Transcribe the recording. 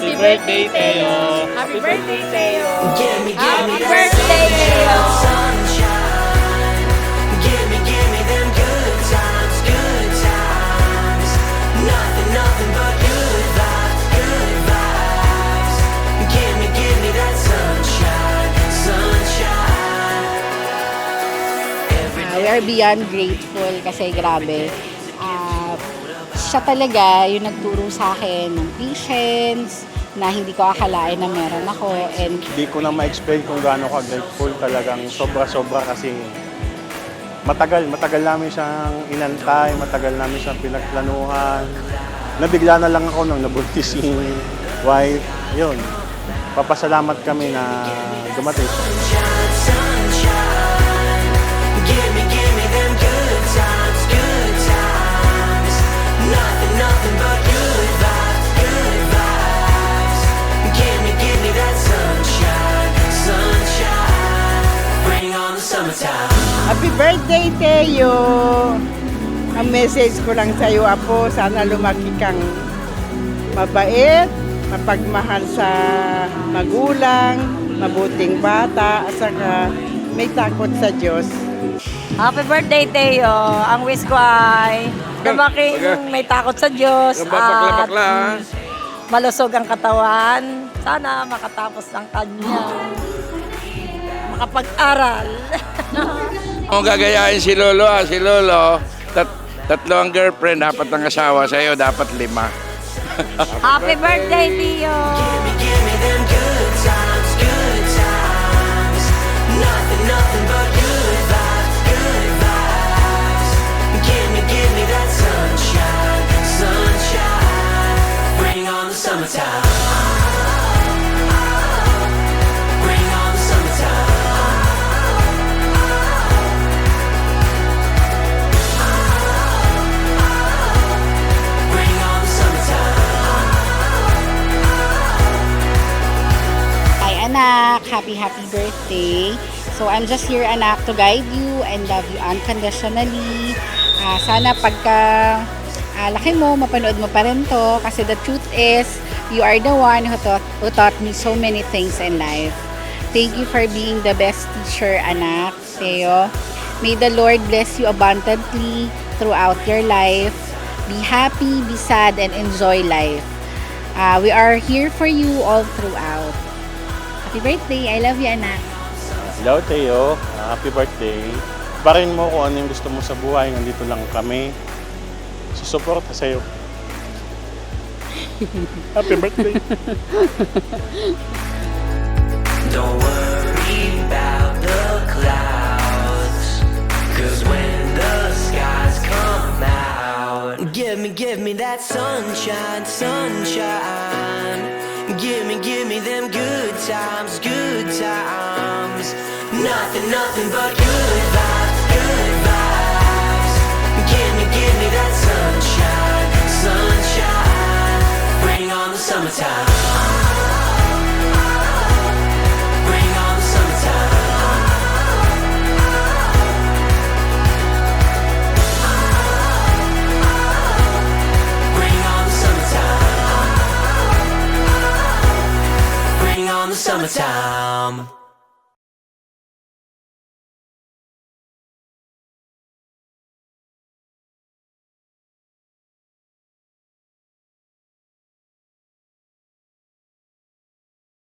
Happy birthday, Teo! Happy birthday, Teo! Gimme, Happy gimme birthday, Teo! sunshine. Gimme, gimme them good times, good times. Nothing, nothing but good vibes, good vibes. Gimme that sunshine, sunshine. Every We are beyond grateful kasi grabe. Siya talaga yung nagturo sa akin ng patience na hindi ko akalain na meron ako. And Hindi ko na ma-explain kung gaano ka grateful, talagang sobra-sobra kasi matagal namin siyang inantay, matagal namin siyang pinagplanuhan. Nabigla na lang ako nang nabuntis yung wife. Yun, papasalamat kami na dumating siya. sunshine, sunshine. Gimme them good times, good times. Nothing, nothing but good vibes, good vibes. Gimme that sunshine, sunshine. Bring on the summertime. Happy birthday, Teo! Ang message ko lang sa'yo, Apo, sana lumaki kang mabait, mapagmahal sa magulang, mabuting bata, at saka may takot sa Diyos. happy birthday, Teo! Ang wish ko ay lumaking may takot sa Diyos at malusog ang katawan. Sana makatapos ng kanya. Makapag-aral. Kung gagayahin si Lolo, si Lolo, tatlo ang girlfriend, dapat ang asawa sa'yo, dapat 5. Happy birthday, Teo! Gimme them good times, good times. Nothing, nothing but good vibes, good vibes. Gimme that sunshine, sunshine. Bring on the summertime. Bring on the summertime. Bring on the summertime. Hi, anak! Happy birthday! So, I'm just here, anak, to guide you and love you unconditionally. Sana pagka laki mo, mapanood mo pa rin to kasi the truth is, you are the one who taught me so many things in life. Thank you for being the best teacher, anak, Teo. May the Lord bless you abundantly throughout your life. Be happy, be sad, and enjoy life. We are here for you all throughout. Happy birthday! I love you, anak. Hello, Teo. Happy birthday. Barin mo kung ano yung gusto mo sa buhay. Nandito lang kami. Susuporta sa'yo. Happy birthday. Don't worry about the clouds, 'cause when the skies come out, give me that sunshine, sunshine. Give me them good times, good times. Nothing, nothing but good vibes, good vibes. Give me that sunshine, sunshine. Bring on the summertime.